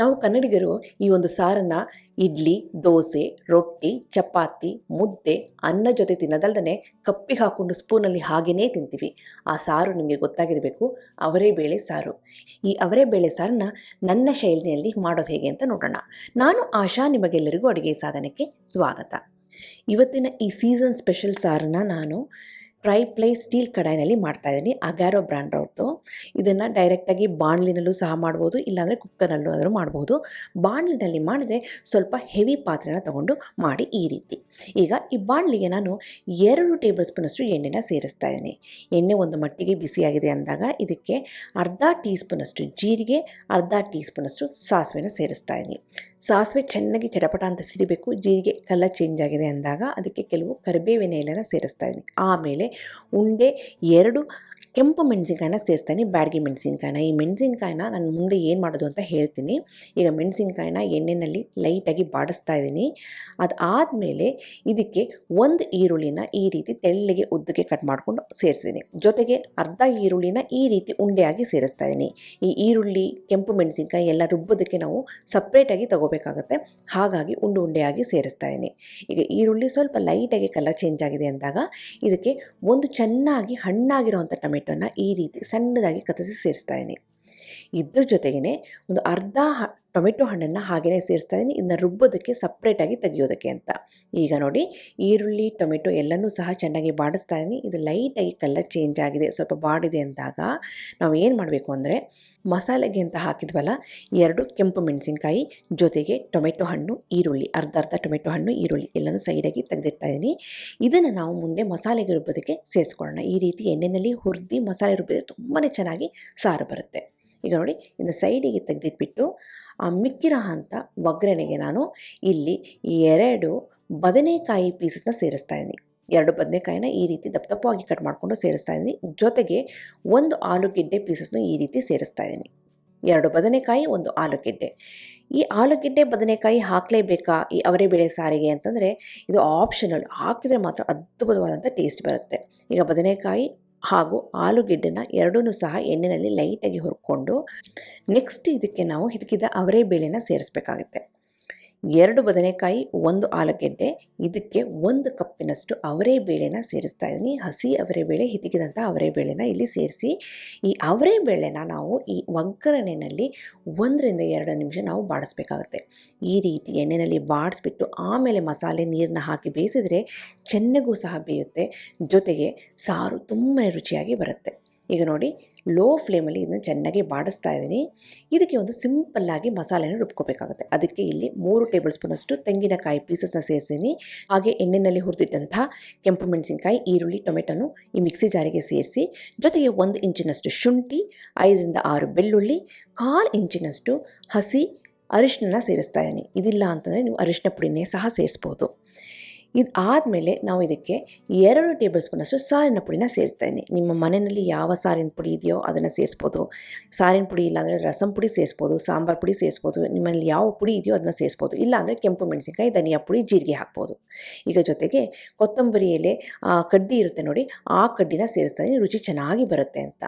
ನಾವು ಕನ್ನಡಿಗರು ಈ ಒಂದು ಸಾರನ್ನು ಇಡ್ಲಿ, ದೋಸೆ, ರೊಟ್ಟಿ, ಚಪಾತಿ, ಮುದ್ದೆ, ಅನ್ನ ಜೊತೆ ತಿನ್ನೋದಲ್ದೇ ಕಪ್ಪಿಗೆ ಹಾಕ್ಕೊಂಡು ಸ್ಪೂನಲ್ಲಿ ಹಾಗೇ ತಿಂತೀವಿ. ಆ ಸಾರು ನಿಮಗೆ ಗೊತ್ತಾಗಿರಬೇಕು, ಅವರೆಬೇಳೆ ಸಾರು. ಈ ಅವರೆಬೇಳೆ ಸಾರನ್ನ ನನ್ನ ಶೈಲಿಯಲ್ಲಿ ಮಾಡೋದು ಹೇಗೆ ಅಂತ ನೋಡೋಣ. ನಾನು ಆಶಾ, ನಿಮಗೆಲ್ಲರಿಗೂ ಅಡುಗೆ ಸಾಧನಕ್ಕೆ ಸ್ವಾಗತ. ಇವತ್ತಿನ ಈ ಸೀಸನ್ ಸ್ಪೆಷಲ್ ಸಾರನ್ನು ನಾನು ಟ್ರೈಪ್ಲೈ ಸ್ಟೀಲ್ ಕಡಾಯಿನಲ್ಲಿ ಮಾಡ್ತಾಯಿದ್ದೀನಿ. ಅಗಾರೋ ಬ್ರ್ಯಾಂಡ್ ಅವ್ರದ್ದು. ಇದನ್ನು ಡೈರೆಕ್ಟಾಗಿ ಬಾಣಲಿನಲ್ಲೂ ಸಹ ಮಾಡ್ಬೋದು, ಇಲ್ಲಾಂದರೆ ಕುಕ್ಕರ್ನಲ್ಲೂ ಆದರೂ ಮಾಡ್ಬೋದು. ಬಾಣಲಿನಲ್ಲಿ ಮಾಡಿದ್ರೆ ಸ್ವಲ್ಪ ಹೆವಿ ಪಾತ್ರೆನ ತೊಗೊಂಡು ಮಾಡಿ ಈ ರೀತಿ. ಈಗ ಈ ಬಾಣಲಿಗೆ ನಾನು 2 ಟೇಬಲ್ ಸ್ಪೂನಷ್ಟು ಎಣ್ಣೆನ ಸೇರಿಸ್ತಾ ಇದ್ದೀನಿ. ಎಣ್ಣೆ ಒಂದು ಮಟ್ಟಿಗೆ ಬಿಸಿಯಾಗಿದೆ ಅಂದಾಗ ಇದಕ್ಕೆ ಅರ್ಧ ಟೀ ಸ್ಪೂನಷ್ಟು ಜೀರಿಗೆ, ಅರ್ಧ ಟೀ ಸ್ಪೂನಷ್ಟು ಸಾಸಿವೆನ ಸೇರಿಸ್ತಾ ಇದ್ದೀನಿ. ಸಾಸಿವೆ ಚೆನ್ನಾಗಿ ಚಟಪಟ ಅಂತ ಸಿಡಿಬೇಕು. ಜೀರಿಗೆ ಕಲರ್ ಚೇಂಜ್ ಆಗಿದೆ ಅಂದಾಗ ಅದಕ್ಕೆ ಕೆಲವು ಕರಿಬೇವಿನ ಎಲೆನ ಸೇರಿಸ್ತಾ ಇದ್ದೀನಿ. ಆಮೇಲೆ ಉಂಡೆ 2 ಕೆಂಪು ಮೆಣಸಿನ್ಕಾಯಿನ ಸೇರಿಸ್ತೀನಿ, ಬ್ಯಾಡಗಿ ಮೆಣಸಿನ್ಕಾಯಿನ. ಈ ಮೆಣಸಿನ್ಕಾಯಿನ ನಾನು ಮುಂದೆ ಏನು ಮಾಡೋದು ಅಂತ ಹೇಳ್ತೀನಿ. ಈಗ ಮೆಣಸಿನ್ಕಾಯಿನ ಎಣ್ಣೆಯಲ್ಲಿ ಲೈಟಾಗಿ ಬಾಡಿಸ್ತಾ ಇದ್ದೀನಿ. ಅದಾದಮೇಲೆ ಇದಕ್ಕೆ 1 ಈರುಳ್ಳಿನ ಈ ರೀತಿ ತೆಳ್ಳಗೆ ಉದ್ದಕ್ಕೆ ಕಟ್ ಮಾಡಿಕೊಂಡು ಸೇರಿಸಿದ್ದೀನಿ. ಜೊತೆಗೆ ಅರ್ಧ ಈರುಳ್ಳಿನ ಈ ರೀತಿ ಉಂಡೆಯಾಗಿ ಸೇರಿಸ್ತಾ ಇದ್ದೀನಿ. ಈ ಈರುಳ್ಳಿ, ಕೆಂಪು ಮೆಣಸಿನ್ಕಾಯಿ ಎಲ್ಲ ರುಬ್ಬೋದಕ್ಕೆ ನಾವು ಸಪ್ರೇಟಾಗಿ ತಗೋಬೇಕಾಗುತ್ತೆ, ಹಾಗಾಗಿ ಉಂಡೆಯಾಗಿ ಸೇರಿಸ್ತಾ ಇದ್ದೀನಿ. ಈಗ ಈರುಳ್ಳಿ ಸ್ವಲ್ಪ ಲೈಟಾಗಿ ಕಲರ್ ಚೇಂಜ್ ಆಗಿದೆ ಅಂದಾಗ ಇದಕ್ಕೆ ಒಂದು ಚೆನ್ನಾಗಿ ಹಣ್ಣಾಗಿರೋವಂಥ ಟೊಮೆಟೊನ ಈ ರೀತಿ ಸಣ್ಣದಾಗಿ ಕತ್ತರಿಸಿ ಸೇರಿಸ್ತಾ ಇದ್ದೀನಿ. ಇದ್ರ ಜೊತೆಗೇ ಒಂದು ಅರ್ಧ ಟೊಮೆಟೊ ಹಣ್ಣನ್ನು ಹಾಗೆಯೇ ಸೇರಿಸ್ತಾ ಇದ್ದೀನಿ, ಇದನ್ನ ರುಬ್ಬೋದಕ್ಕೆ ಸಪ್ರೇಟಾಗಿ ತೆಗಿಯೋದಕ್ಕೆ ಅಂತ. ಈಗ ನೋಡಿ, ಈರುಳ್ಳಿ, ಟೊಮೆಟೊ ಎಲ್ಲನೂ ಸಹ ಚೆನ್ನಾಗಿ ಬಾಡಿಸ್ತಾ ಇದ್ದೀನಿ. ಇದು ಲೈಟಾಗಿ ಕಲರ್ ಚೇಂಜ್ ಆಗಿದೆ, ಸ್ವಲ್ಪ ಬಾಡಿದೆ ಅಂದಾಗ ನಾವು ಏನು ಮಾಡಬೇಕು ಅಂದರೆ, ಮಸಾಲೆಗೆ ಅಂತ ಹಾಕಿದ್ವಲ್ಲ 2 ಕೆಂಪು ಮೆಣಸಿನ್ಕಾಯಿ ಜೊತೆಗೆ ಟೊಮೆಟೊ ಹಣ್ಣು, ಈರುಳ್ಳಿ, ಅರ್ಧ ಟೊಮೆಟೊ ಹಣ್ಣು, ಈರುಳ್ಳಿ ಎಲ್ಲನೂ ಸೈಡಾಗಿ ತೆಗೆದಿರ್ತಾ ಇದ್ದೀನಿ. ಇದನ್ನು ನಾವು ಮುಂದೆ ಮಸಾಲೆಗೆ ರುಬ್ಬೋದಕ್ಕೆ ಸೇರಿಸ್ಕೊಳ್ಳೋಣ. ಈ ರೀತಿ ಎಣ್ಣೆಯಲ್ಲಿ ಹುರಿದು ಮಸಾಲೆ ರುಬ್ಬಿದ್ರೆ ತುಂಬಾ ಚೆನ್ನಾಗಿ ಸಾರು ಬರುತ್ತೆ. ಈಗ ನೋಡಿ, ಇದನ್ನು ಸೈಡಿಗೆ ತೆಗೆದಿಟ್ಬಿಟ್ಟು ಮಿಕ್ಕಿರೋ ಅಂಥ ಒಗ್ಗರಣೆಗೆ ನಾನು ಇಲ್ಲಿ 2 ಬದನೆಕಾಯಿ ಪೀಸಸ್ನ ಸೇರಿಸ್ತಾ ಇದ್ದೀನಿ. 2 ಬದನೆಕಾಯಿನ ಈ ರೀತಿ ದಪ್ಪವಾಗಿ ಕಟ್ ಮಾಡಿಕೊಂಡು ಸೇರಿಸ್ತಾ ಇದ್ದೀನಿ. ಜೊತೆಗೆ 1 ಆಲೂಗೆಡ್ಡೆ ಪೀಸಸ್ನು ಈ ರೀತಿ ಸೇರಿಸ್ತಾ ಇದ್ದೀನಿ. 2 ಬದನೆಕಾಯಿ, 1 ಆಲೂಗೆಡ್ಡೆ. ಈ ಆಲೂಗೆಡ್ಡೆ ಬದನೆಕಾಯಿ ಹಾಕಲೇಬೇಕಾ ಈ ಅವರೆಬೇಳೆ ಸಾರಿಗೆ ಅಂತಂದರೆ ಇದು ಆಪ್ಷನಲ್. ಹಾಕಿದರೆ ಮಾತ್ರ ಅದ್ಭುತವಾದಂಥ ಟೇಸ್ಟ್ ಬರುತ್ತೆ. ಈಗ ಬದನೆಕಾಯಿ ಹಾಗೂ ಆಲೂಗೆಡ್ಡೆನ ಎರಡೂ ಸಹ ಎಣ್ಣೆಯಲ್ಲಿ ಲೈಟಾಗಿ ಹುರ್ಕೊಂಡು ನೆಕ್ಸ್ಟ್ ಇದಕ್ಕಿದ್ದ ಅವರೆಬೇಳೆನ ಸೇರಿಸಬೇಕಾಗುತ್ತೆ. 2 ಬದನೆಕಾಯಿ, 1 ಆಲೂಗೆಡ್ಡೆ, ಇದಕ್ಕೆ 1 ಕಪ್ಪಿನಷ್ಟು ಅವರೆಬೇಳೆನ ಸೇರಿಸ್ತಾ ಇದ್ದೀನಿ. ಹಸಿ ಅವರೆಬೇಳೆ, ಹಿತಕಿದಂಥ ಅವರೆಬೇಳೆನ ಇಲ್ಲಿ ಸೇರಿಸಿ ಈ ಅವರೆಬೇಳೆನ ನಾವು ಈ ಒಗ್ಗರಣೆಯಲ್ಲಿ 1 ರಿಂದ 2 ನಿಮಿಷ ನಾವು ಬಾಡಿಸ್ಬೇಕಾಗುತ್ತೆ. ಈ ರೀತಿ ಎಣ್ಣೆಯಲ್ಲಿ ಬಾಡಿಸ್ಬಿಟ್ಟು ಆಮೇಲೆ ಮಸಾಲೆ ನೀರನ್ನ ಹಾಕಿ ಬೇಯಿಸಿದ್ರೆ ಚೆನ್ನಾಗೂ ಸಹ ಬೇಯುತ್ತೆ, ಜೊತೆಗೆ ಸಾರು ತುಂಬಾ ರುಚಿಯಾಗಿ ಬರುತ್ತೆ. ಈಗ ನೋಡಿ, ಲೋ ಫ್ಲೇಮಲ್ಲಿ ಇದನ್ನು ಚೆನ್ನಾಗಿ ಬಾಡಿಸ್ತಾ ಇದ್ದೀನಿ. ಇದಕ್ಕೆ ಒಂದು ಸಿಂಪಲ್ಲಾಗಿ ಮಸಾಲೆನ ರುಬ್ಕೋಬೇಕಾಗುತ್ತೆ. ಅದಕ್ಕೆ ಇಲ್ಲಿ 3 ಟೇಬಲ್ ಸ್ಪೂನಷ್ಟು ತೆಂಗಿನಕಾಯಿ ಪೀಸಸ್ನ ಸೇರಿಸಿದ್ದೀನಿ. ಹಾಗೆ ಎಣ್ಣೆಯಲ್ಲಿ ಹುರಿದಿಟ್ಟಂಥ ಕೆಂಪು ಮೆಣಸಿನ್ಕಾಯಿ, ಈರುಳ್ಳಿ, ಟೊಮೆಟೊನು ಈ ಮಿಕ್ಸಿ ಜಾರಿಗೆ ಸೇರಿಸಿ, ಜೊತೆಗೆ 1 ಇಂಚಿನಷ್ಟು ಶುಂಠಿ, 5 ರಿಂದ 6 ಬೆಳ್ಳುಳ್ಳಿ, 1/4 ಇಂಚಿನಷ್ಟು ಹಸಿ ಅರಿಶಿನ ಸೇರಿಸ್ತಾ ಇದ್ದೀನಿ. ಇದಿಲ್ಲ ಅಂತಂದರೆ ನೀವು ಅರಿಶಿನ ಪುಡಿನೇ ಸಹ ಸೇರಿಸ್ಬೋದು. ಇದಾದಮೇಲೆ ನಾವು ಇದಕ್ಕೆ 2 ಟೇಬಲ್ ಸ್ಪೂನಷ್ಟು ಸಾರಿನ ಪುಡಿನ ಸೇರಿಸ್ತಾ ಇದ್ದೀನಿ. ನಿಮ್ಮ ಮನೆಯಲ್ಲಿ ಯಾವ ಸಾರಿನ ಪುಡಿ ಇದೆಯೋ ಅದನ್ನು ಸೇರಿಸ್ಬೋದು. ಸಾರಿನ ಪುಡಿ ಇಲ್ಲಾಂದರೆ ರಸಂ ಪುಡಿ ಸೇರಿಸ್ಬೋದು, ಸಾಂಬಾರು ಪುಡಿ ಸೇರಿಸ್ಬೋದು. ನಿಮ್ಮಲ್ಲಿ ಯಾವ ಪುಡಿ ಇದೆಯೋ ಅದನ್ನು ಸೇರಿಸ್ಬೋದು. ಇಲ್ಲಾಂದರೆ ಕೆಂಪು ಮೆಣಸಿನ್ಕಾಯಿ, ಧನಿಯಾ ಪುಡಿ, ಜೀರಿಗೆ ಹಾಕ್ಬೋದು. ಈಗ ಜೊತೆಗೆ ಕೊತ್ತಂಬರಿ ಎಲೆ ಕಡ್ಡಿ ಇರುತ್ತೆ ನೋಡಿ, ಆ ಕಡ್ಡಿನ ಸೇರಿಸ್ತಾ ಇದ್ದೀನಿ, ರುಚಿ ಚೆನ್ನಾಗಿ ಬರುತ್ತೆ ಅಂತ.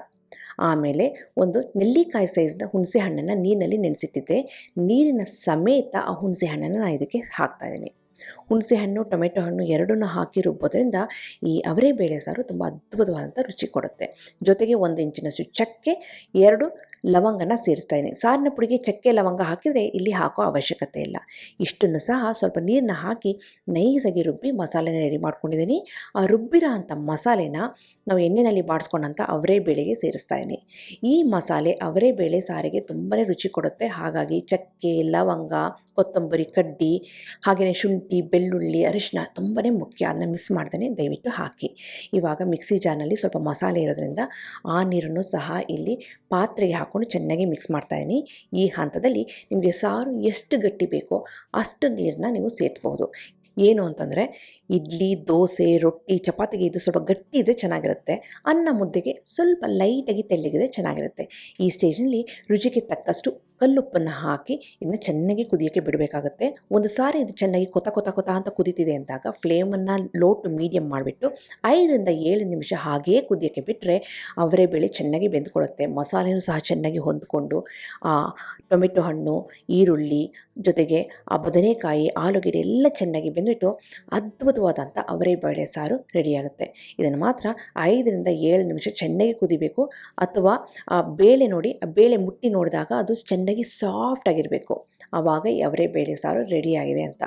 ಆಮೇಲೆ ಒಂದು ನೆಲ್ಲಿಕಾಯಿ ಸೈಜ್ನ ಹುಣಸೆ ಹಣ್ಣನ್ನು ನೀರಿನಲ್ಲಿ ನೆನೆಸಿಟ್ಟಿದ್ದೆ. ನೀರಿನ ಸಮೇತ ಆ ಹುಣಸೆ ಹಣ್ಣನ್ನು ನಾನು ಇದಕ್ಕೆ ಹಾಕ್ತಾಯಿದ್ದೀನಿ. ಹುಣಸೆ ಹಣ್ಣು, ಟೊಮೆಟೊ ಹಣ್ಣು ಎರಡನ್ನೂ ಹಾಕಿ ರುಬ್ಬೋದ್ರಿಂದ ಈ ಅವರೆಬೇಳೆ ಸಾರು ತುಂಬ ಅದ್ಭುತವಾದಂಥ ರುಚಿ ಕೊಡುತ್ತೆ. ಜೊತೆಗೆ 1 ಇಂಚಿನಷ್ಟು ಚಕ್ಕೆ, 2 ಲವಂಗನ ಸೇರಿಸ್ತಾ ಇದ್ದೀನಿ. ಸಾರಿನ ಪುಡಿಗೆ ಚಕ್ಕೆ, ಲವಂಗ ಹಾಕಿದರೆ ಇಲ್ಲಿ ಹಾಕೋ ಅವಶ್ಯಕತೆ ಇಲ್ಲ. ಇಷ್ಟನ್ನು ಸಹ ಸ್ವಲ್ಪ ನೀರನ್ನ ಹಾಕಿ ನೈಸಾಗಿ ರುಬ್ಬಿ ಮಸಾಲೆನ ರೆಡಿ ಮಾಡ್ಕೊಂಡಿದ್ದೀನಿ. ಆ ರುಬ್ಬಿರೋ ಅಂಥ ಮಸಾಲೆನ ನಾವು ಎಣ್ಣೆಯಲ್ಲಿ ಬಾಡಿಸ್ಕೊಂಡಂಥ ಅವರೆಬೇಳೆಗೆ ಸೇರಿಸ್ತಾ ಇದ್ದೀನಿ. ಈ ಮಸಾಲೆ ಅವರೆಬೇಳೆ ಸಾರಿಗೆ ತುಂಬಾ ರುಚಿ ಕೊಡುತ್ತೆ. ಹಾಗಾಗಿ ಚಕ್ಕೆ, ಲವಂಗ, ಕೊತ್ತಂಬರಿ ಕಡ್ಡಿ, ಹಾಗೆಯೇ ಶುಂಠಿ, ಬೆಳ್ಳುಳ್ಳಿ, ಅರಿಶಿನ ತುಂಬಾ ಮುಖ್ಯ. ಅದನ್ನ ಮಿಸ್ ಮಾಡ್ದೇ ದಯವಿಟ್ಟು ಹಾಕಿ. ಇವಾಗ ಮಿಕ್ಸಿ ಜಾರ್ನಲ್ಲಿ ಸ್ವಲ್ಪ ಮಸಾಲೆ ಇರೋದ್ರಿಂದ ಆ ನೀರನ್ನು ಸಹ ಇಲ್ಲಿ ಪಾತ್ರೆಗೆ ಹಾಕ್ಕೊಂಡು ಚೆನ್ನಾಗಿ ಮಿಕ್ಸ್ ಮಾಡ್ತಾಯಿದ್ದೀನಿ. ಈ ಹಂತದಲ್ಲಿ ನಿಮಗೆ ಸಾರು ಎಷ್ಟು ಗಟ್ಟಿ ಬೇಕೋ ಅಷ್ಟು ನೀರನ್ನ ನೀವು ಸೇರಿಸ್ಬೋದು. ಏನು ಅಂತಂದರೆ ಇಡ್ಲಿ, ದೋಸೆ, ರೊಟ್ಟಿ, ಚಪಾತಿಗೆ ಇದು ಸ್ವಲ್ಪ ಗಟ್ಟಿ ಇದ್ದರೆ ಚೆನ್ನಾಗಿರುತ್ತೆ. ಅನ್ನ ಮುದ್ದೆಗೆ ಸ್ವಲ್ಪ ಲೈಟಾಗಿ ತೆಳ್ಳಗಿದ್ರೆ ಚೆನ್ನಾಗಿರುತ್ತೆ. ಈ ಸ್ಟೇಜ್ನಲ್ಲಿ ರುಚಿಗೆ ತಕ್ಕಷ್ಟು ಕಲ್ಲುಪ್ಪನ್ನು ಹಾಕಿ ಇದನ್ನ ಚೆನ್ನಾಗಿ ಕುದಿಯೋಕ್ಕೆ ಬಿಡಬೇಕಾಗತ್ತೆ. ಒಂದು ಸಾರಿ ಇದು ಚೆನ್ನಾಗಿ ಕೊತ ಕೊತ ಕೊತ ಅಂತ ಕುದೀತಿದೆ ಅಂದಾಗ ಫ್ಲೇಮನ್ನು ಲೋ ಟು ಮೀಡಿಯಮ್ ಮಾಡಿಬಿಟ್ಟು 5-7 ನಿಮಿಷ ಹಾಗೇ ಕುದಿಯೋಕ್ಕೆ ಬಿಟ್ಟರೆ ಅವರೇ ಬೇಳೆ ಚೆನ್ನಾಗಿ ಬೆಂದ್ಕೊಳ್ಳುತ್ತೆ. ಮಸಾಲೆನೂ ಸಹ ಚೆನ್ನಾಗಿ ಹೊಂದ್ಕೊಂಡು ಟೊಮೆಟೊ ಹಣ್ಣು, ಈರುಳ್ಳಿ ಜೊತೆಗೆ ಆ ಬದನೆಕಾಯಿ, ಆಲೂಗೆಡ್ಡೆ ಎಲ್ಲ ಚೆನ್ನಾಗಿ ಬೆಂದ್ಬಿಟ್ಟು ಅದ್ಭುತವಾದಂಥ ಅವರೇ ಬೇಳೆ ಸಾರು ರೆಡಿಯಾಗುತ್ತೆ. ಇದನ್ನು ಮಾತ್ರ 5-7 ನಿಮಿಷ ಚೆನ್ನಾಗಿ ಕುದಿಬೇಕು. ಅಥವಾ ಆ ಬೇಳೆ ನೋಡಿ, ಆ ಬೇಳೆ ಮುಟ್ಟಿ ನೋಡಿದಾಗ ಅದು ಚೆನ್ನಾಗಿ ಸಾಫ್ಟ್ ಆಗಿರಬೇಕು. ಆವಾಗ ಈ ಅವರೇ ಬೇಳೆ ಸಾರು ರೆಡಿಯಾಗಿದೆ ಅಂತ.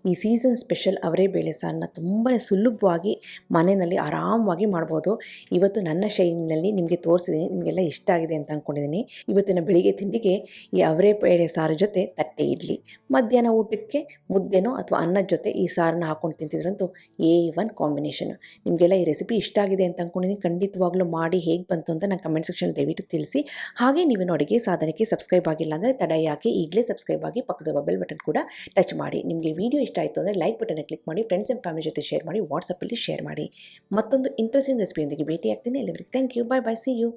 ಈ ಸೀಸನ್ ಸ್ಪೆಷಲ್ ಅವರೇ ಬೇಳೆ ಸಾರನ್ನ ತುಂಬಾ ಸುಲಭವಾಗಿ ಮನೆಯಲ್ಲಿ ಆರಾಮವಾಗಿ ಮಾಡ್ಬೋದು. ಇವತ್ತು ನನ್ನ ಶೈಲಿನಲ್ಲಿ ನಿಮಗೆ ತೋರಿಸಿದ್ದೀನಿ, ನಿಮಗೆಲ್ಲ ಇಷ್ಟ ಆಗಿದೆ ಅಂತ ಅಂದ್ಕೊಂಡಿದ್ದೀನಿ. ಇವತ್ತಿನ ಬೆಳಿಗ್ಗೆ ತಿಂಡಿಗೆ ಈ ಅವರೇ ಬೇಳೆ ಸಾರು ಜೊತೆ ತಟ್ಟೆ ಇಡ್ಲಿ, ಮಧ್ಯಾಹ್ನ ಊಟಕ್ಕೆ ಮುದ್ದೆನೋ ಅಥವಾ ಅನ್ನದ ಜೊತೆ ಈ ಸಾರನ್ನ ಹಾಕ್ಕೊಂಡು ತಿಂತಿದ್ರಂತೂ A1 ಕಾಂಬಿನೇಷನು. ನಿಮಗೆಲ್ಲ ಈ ರೆಸಿಪಿ ಇಷ್ಟ ಆಗಿದೆ ಅಂತ ಅಂದ್ಕೊಂಡಿದ್ದೀನಿ. ಖಂಡಿತವಾಗ್ಲೂ ಮಾಡಿ ಹೇಗೆ ಬಂತು ಅಂತ ನಾನು ಕಮೆಂಟ್ ಸೆಕ್ಷನ್ ದಯವಿಟ್ಟು ತಿಳಿಸಿ. ಹಾಗೆ ನೀವೇನು ಅಡುಗೆ ಸಾಧನಕ್ಕೆ ಸಬ್ಸ್ಕ್ರೈಬ್ ಆಗಿಲ್ಲ ಅಂದರೆ ತಡ ಯಾಕೆ, ಈಗಲೇ ಸಬ್ಸ್ಕ್ರೈಬ್ ಆಗಿ ಪಕ್ಕದ ಬೆಲ್ ಬಟನ್ ಕೂಡ ಟಚ್ ಮಾಡಿ. ನಿಮಗೆ ವಿಡಿಯೋ ಇಷ್ಟ ಆಯಿತು ಅಂದರೆ ಲೈಕ್ ಬಟನ್ ಕ್ಲಿಕ್ ಮಾಡಿ, ಫ್ರೆಂಡ್ಸ್ ಆ್ಯಂಡ್ ಫ್ಯಾಮಿಲಿ ಜೊತೆ ಶೇರ್ ಮಾಡಿ, ವಾಟ್ಸಪ್ಪಲ್ಲಿ ಶೇರ್ ಮಾಡಿ. ಮತ್ತೊಂದು ಇಂಟ್ರೆಸ್ಟಿಂಗ್ ರೆಸಿಪಿಯೊಂದಿಗೆ ಭೇಟಿ ಆಗ್ತೀನಿ. ಎಲ್ಲರಿಗೂ thank you, bye bye, see you.